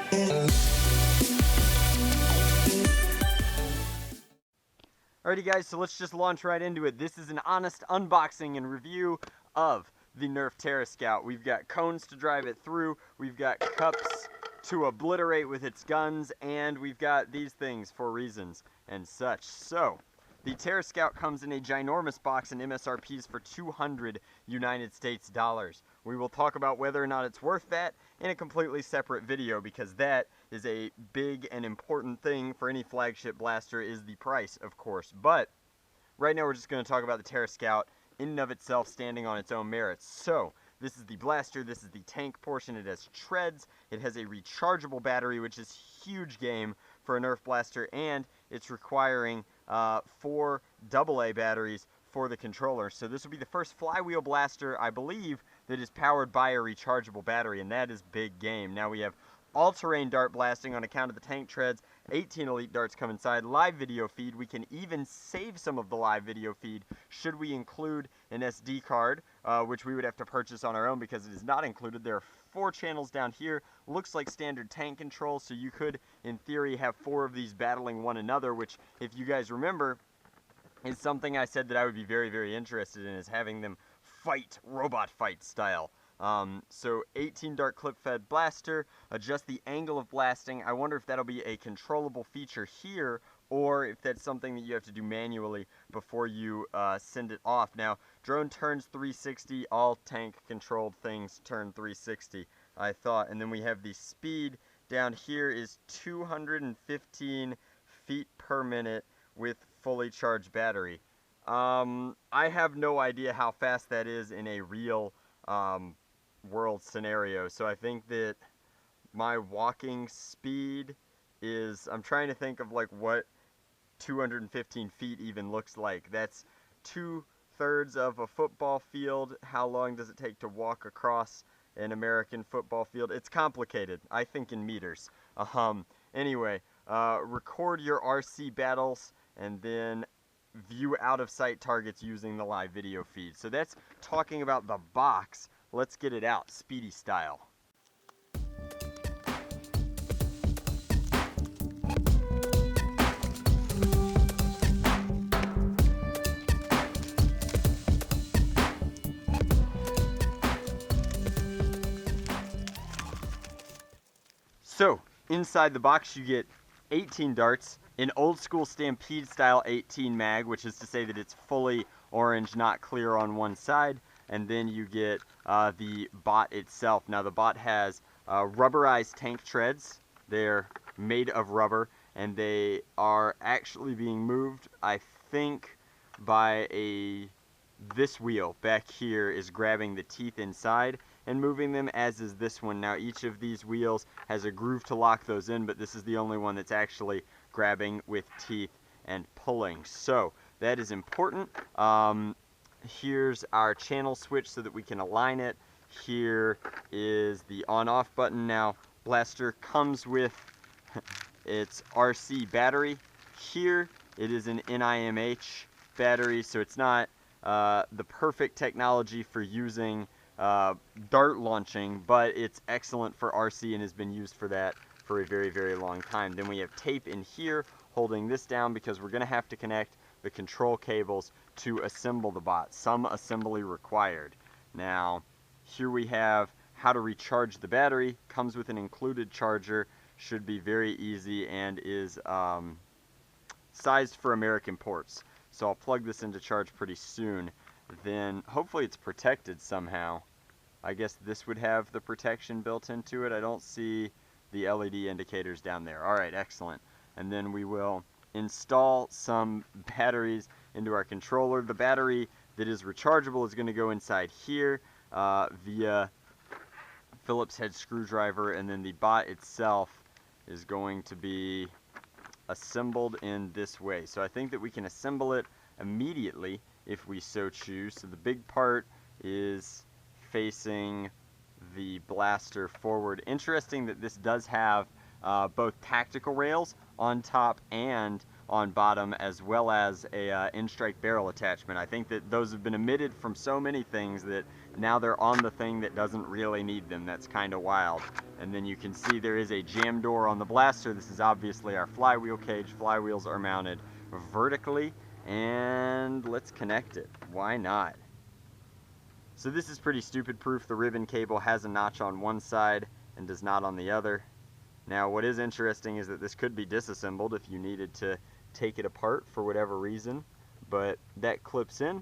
Alrighty guys, so let's just launch right into it. This is an honest unboxing and review of the Nerf Terrascout. We've got cones to drive it through, we've got cups to obliterate with its guns, and we've got these things for reasons and such. So, the Terrascout comes in a ginormous box and MSRPs for 200 United States dollars. We will talk about whether or not it's worth that in a completely separate video, because that is a big and important thing for any flagship blaster, is the price, of course. But right now we're just going to talk about the Terrascout in and of itself, standing on its own merits. So, this is the blaster, this is the tank portion, it has treads, it has a rechargeable battery, which is huge game for a Nerf blaster, and it's requiring 4 AA batteries for the controller. So this will be the first flywheel blaster, I believe, that is powered by a rechargeable battery, and that is big game. Now we have all-terrain dart blasting on account of the tank treads, 18 elite darts come inside, live video feed. We can even save some of the live video feed should we include an SD card, which we would have to purchase on our own because it is not included. There are 4 channels down here, looks like standard tank control, so you could, in theory, have 4 of these battling one another, which, if you guys remember, is something I said that I would be very, very interested in, is having them fight, robot fight style. So 18 dart clip-fed blaster, adjust the angle of blasting. I wonder if that'll be a controllable feature here, or if that's something that you have to do manually before you send it off. Now, drone turns 360, all tank-controlled things turn 360, I thought. And then we have the speed down here is 215 feet per minute with fully charged battery. I have no idea how fast that is in a real world scenario, so I think that my walking speed is, I'm trying to think of like what 215 feet even looks like. That's 2/3 of a football field. How long does it take to walk across an American football field? It's complicated. I think in meters. Anyway, record your RC battles and then view out of sight targets using the live video feed. So that's talking about the box. Let's get it out, speedy style. So, inside the box you get 18 darts, an old school Stampede style 18 mag, which is to say that it's fully orange, not clear on one side, and then you get the bot itself. Now the bot has rubberized tank treads. They're made of rubber, and they are actually being moved, I think, by this wheel back here is grabbing the teeth inside and moving them, as is this one. Now each of these wheels has a groove to lock those in, but this is the only one that's actually grabbing with teeth and pulling. So that is important. Here's our channel switch so that we can align it. Here is the on-off button. Now blaster comes with its RC battery. Here it is an NIMH battery, so it's not the perfect technology for using dart launching, but it's excellent for RC and has been used for that for a very, very long time. Then we have tape in here holding this down because we're going to have to connect the control cables to assemble the bot. Some assembly required. Now, here we have how to recharge the battery. Comes with an included charger. Should be very easy and is sized for American ports. So I'll plug this into charge pretty soon. Then hopefully it's protected somehow. I guess this would have the protection built into it. I don't see the LED indicators down there. Alright, excellent. And then we will install some batteries into our controller. The battery that is rechargeable is going to go inside here via Phillips head screwdriver, and then the bot itself is going to be assembled in this way. So I think that we can assemble it immediately if we so choose. So the big part is facing the blaster forward. Interesting that this does have both tactical rails on top and on bottom, as well as a in-strike barrel attachment. I think that those have been omitted from so many things that now they're on the thing that doesn't really need them. That's kind of wild. And then you can see there is a jam door on the blaster. This is obviously our flywheel cage. Flywheels are mounted vertically, and let's connect it. Why not? So this is pretty stupid proof. The ribbon cable has a notch on one side and does not on the other. Now what is interesting is that this could be disassembled if you needed to take it apart for whatever reason, but that clips in.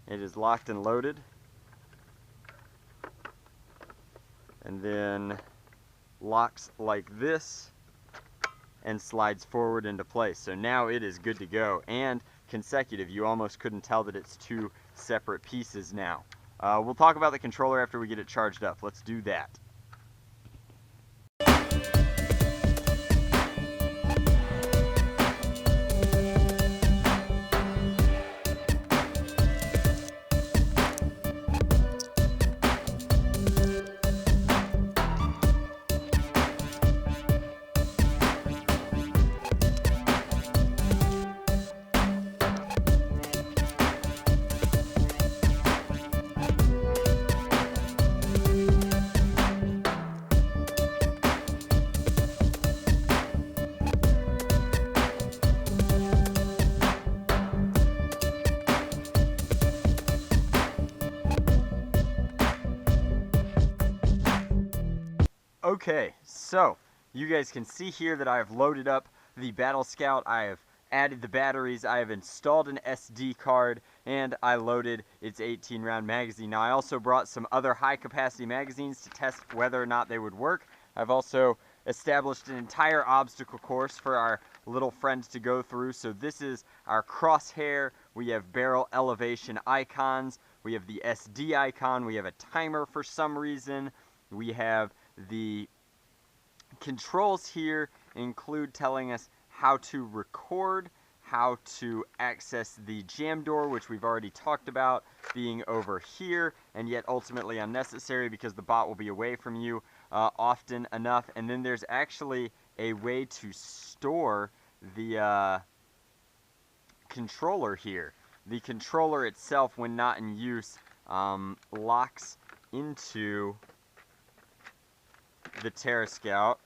It is locked and loaded, and then locks like this and slides forward into place. So now it is good to go and consecutive. You almost couldn't tell that it's two separate pieces now. We'll talk about the controller after we get it charged up. Let's do that. Okay, so you guys can see here that I have loaded up the Battle Scout. I have added the batteries, I have installed an SD card, and I loaded its 18-round magazine. Now I also brought some other high-capacity magazines to test whether or not they would work. I've also established an entire obstacle course for our little friends to go through. So this is our crosshair, we have barrel elevation icons, we have the SD icon, we have a timer for some reason, we have the controls here include telling us how to record, how to access the jam door, which we've already talked about being over here, and yet ultimately unnecessary because the bot will be away from you often enough. And then there's actually a way to store the controller here. The controller itself, when not in use, locks into the Terrascout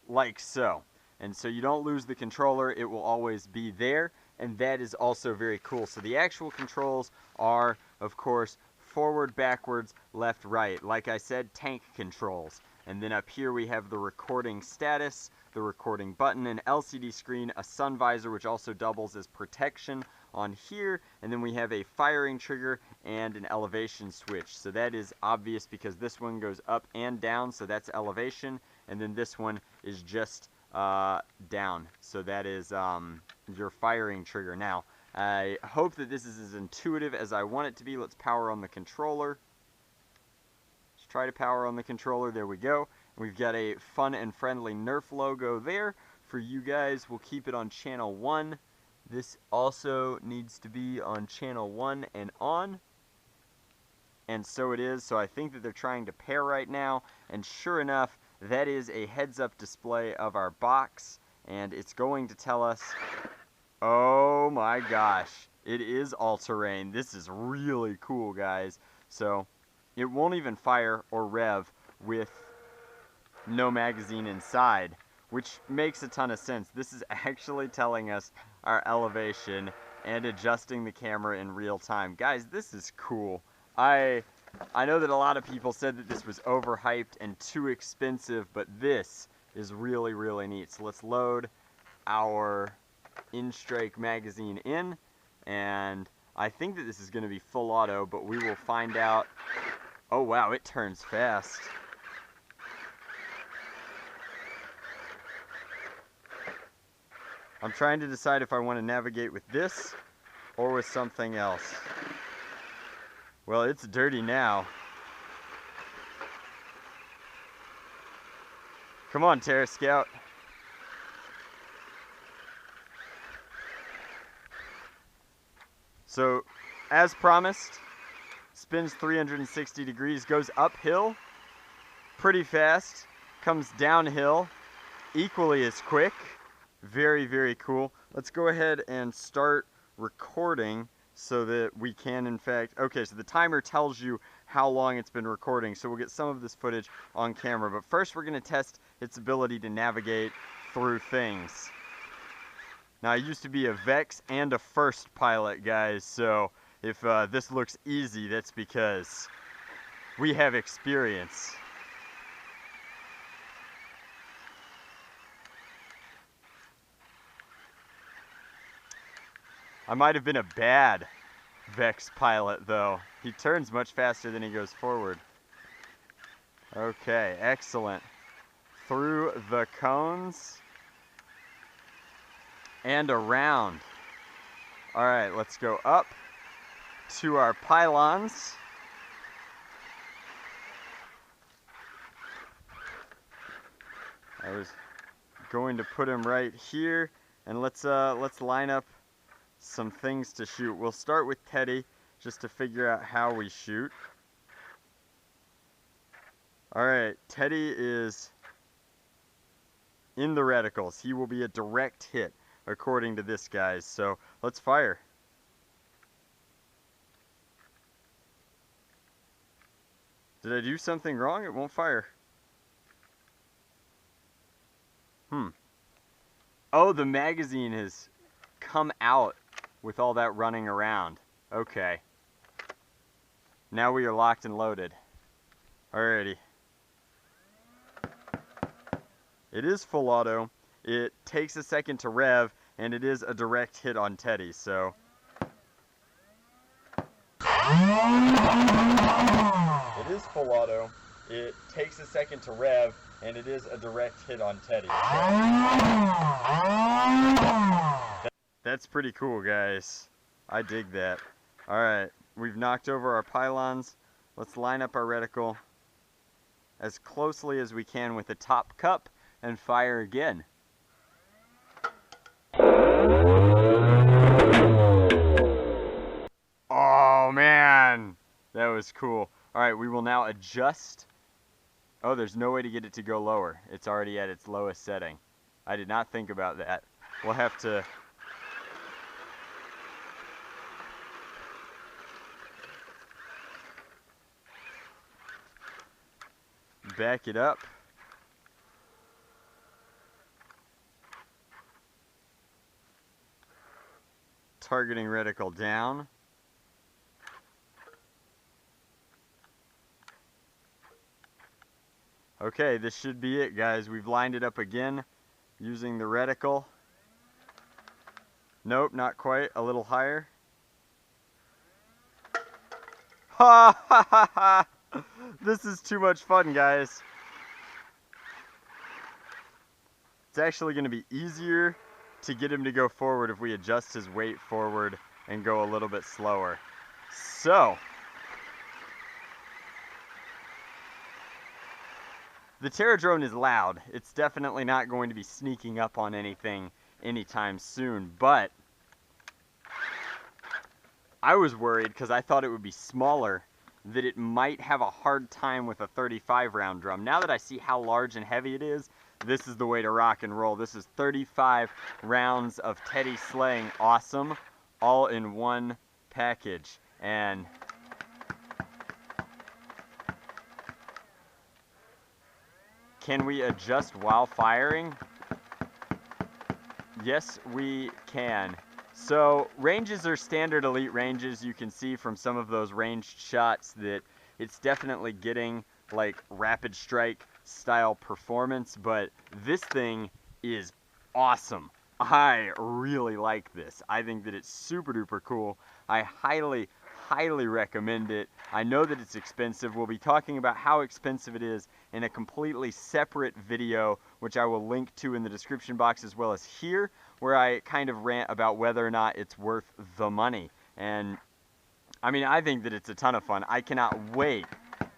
like so, and so you don't lose the controller. It will always be there, and that is also very cool. So the actual controls are, of course, forward, backwards, left, right, like I said, tank controls. And then up here we have the recording status, the recording button, an LCD screen, a sun visor, which also doubles as protection on here, and then we have a firing trigger and an elevation switch. So that is obvious because this one goes up and down, so that's elevation, and then this one is just down, so that is your firing trigger. Now I hope that this is as intuitive as I want it to be. Let's power on the controller. Let's try to power on the controller. There we go. We've got a fun and friendly Nerf logo there for you guys. We'll keep it on channel 1. This also needs to be on channel 1 and on. And so it is. So I think that they're trying to pair right now. And sure enough, that is a heads-up display of our box. And it's going to tell us, oh my gosh, it is all-terrain. This is really cool, guys. So it won't even fire or rev with no magazine inside, which makes a ton of sense. This is actually telling us our elevation and adjusting the camera in real time. Guys, this is cool. I know that a lot of people said that this was overhyped and too expensive, but this is really, really neat. So let's load our in-strike magazine in, and I think that this is going to be full auto, but we will find out. Oh wow, it turns fast. I'm trying to decide if I want to navigate with this or with something else. Well, it's dirty now. Come on, Terrascout. So, as promised, spins 360 degrees, goes uphill pretty fast, comes downhill equally as quick, Very, very cool. Let's go ahead and start recording so that we can, in fact, okay, so the timer tells you how long it's been recording, so we'll get some of this footage on camera. But first we're going to test its ability to navigate through things. Now, I used to be a Vex and a First pilot, guys, so if this looks easy, that's because we have experience. I might have been a bad Vex pilot, though. He turns much faster than he goes forward. Okay, excellent. Through the cones and around. All right, let's go up to our pylons. I was going to put him right here, and let's line up some things to shoot. We'll start with Teddy just to figure out how we shoot. Alright, Teddy is in the reticles. He will be a direct hit according to this, guys. So let's fire. Did I do something wrong? It won't fire. Oh, the magazine has come out with all that running around. Okay. Now we are locked and loaded. Alrighty. It is full auto. It takes a second to rev, and it is a direct hit on Teddy, so. It is full auto. It takes a second to rev, and it is a direct hit on Teddy. That's pretty cool, guys. I dig that. Alright, we've knocked over our pylons. Let's line up our reticle as closely as we can with the top cup and fire again. Oh, man! That was cool. Alright, we will now adjust. Oh, there's no way to get it to go lower. It's already at its lowest setting. I did not think about that. We'll have to back it up. Targeting reticle down. Okay, this should be it, guys. We've lined it up again using the reticle. Nope, not quite. A little higher. Ha ha ha ha! This is too much fun, guys. It's actually going to be easier to get him to go forward if we adjust his weight forward and go a little bit slower. So, the Terra drone is loud. It's definitely not going to be sneaking up on anything anytime soon, but I was worried because I thought it would be smaller, that it might have a hard time with a 35 round drum. Now that I see how large and heavy it is, this is the way to rock and roll. This is 35 rounds of Teddy slaying awesome, all in one package. And can we adjust while firing? Yes, we can. So ranges are standard elite ranges. You can see from some of those ranged shots that it's definitely getting like rapid strike style performance, but this thing is awesome. I really like this. I think that it's super duper cool. I highly recommend it. I know that it's expensive. We'll be talking about how expensive it is in a completely separate video, which I will link to in the description box as well as here, where I kind of rant about whether or not it's worth the money. And I mean, I think that it's a ton of fun. I cannot wait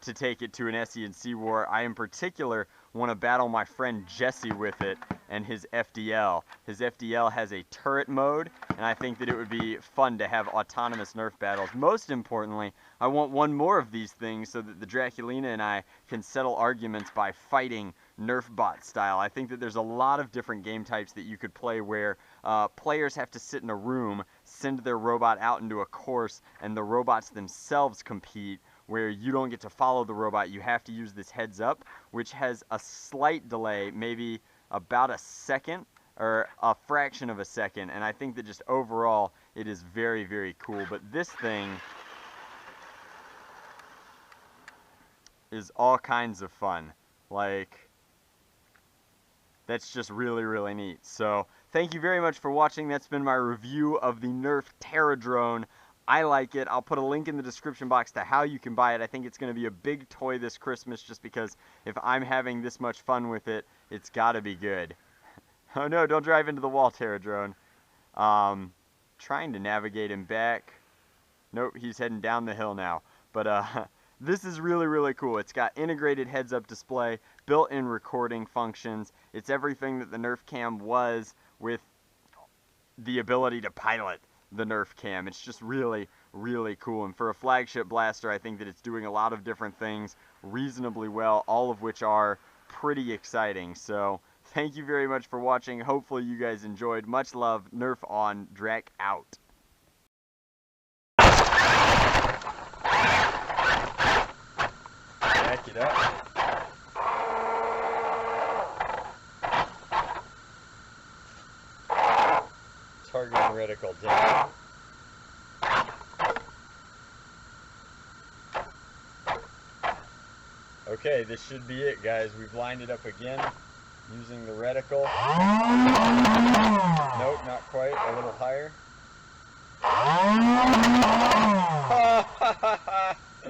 to take it to an SE&C war. I in particular want to battle my friend Jesse with it and his FDL. His FDL has a turret mode, and I think that it would be fun to have autonomous Nerf battles. Most importantly, I want one more of these things so that the Draculina and I can settle arguments by fighting Nerf bot style. I think that there's a lot of different game types that you could play where players have to sit in a room, send their robot out into a course, and the robots themselves compete, where you don't get to follow the robot. You have to use this heads up, which has a slight delay, maybe about a second or a fraction of a second, and I think that just overall it is very, very cool. But this thing is all kinds of fun. Like, that's just really, really neat. So thank you very much for watching. That's been my review of the Nerf Terra drone. I like it. I'll put a link in the description box to how you can buy it. I think it's going to be a big toy this Christmas, just because if I'm having this much fun with it, it's got to be good. Oh no, don't drive into the wall, Terra drone. Trying to navigate him back. Nope, he's heading down the hill now. But this is really, really cool. It's got integrated heads-up display, built-in recording functions. It's everything that the Nerf Cam was, with the ability to pilot the Nerf Cam. It's just really, really cool. And for a flagship blaster, I think that it's doing a lot of different things reasonably well, all of which are pretty exciting. So thank you very much for watching. Hopefully you guys enjoyed. Much love. Nerf on. Drac out. Back it up. Targeting reticle down. Okay, this should be it, guys. We've lined it up again using the reticle. Nope, not quite. A little higher.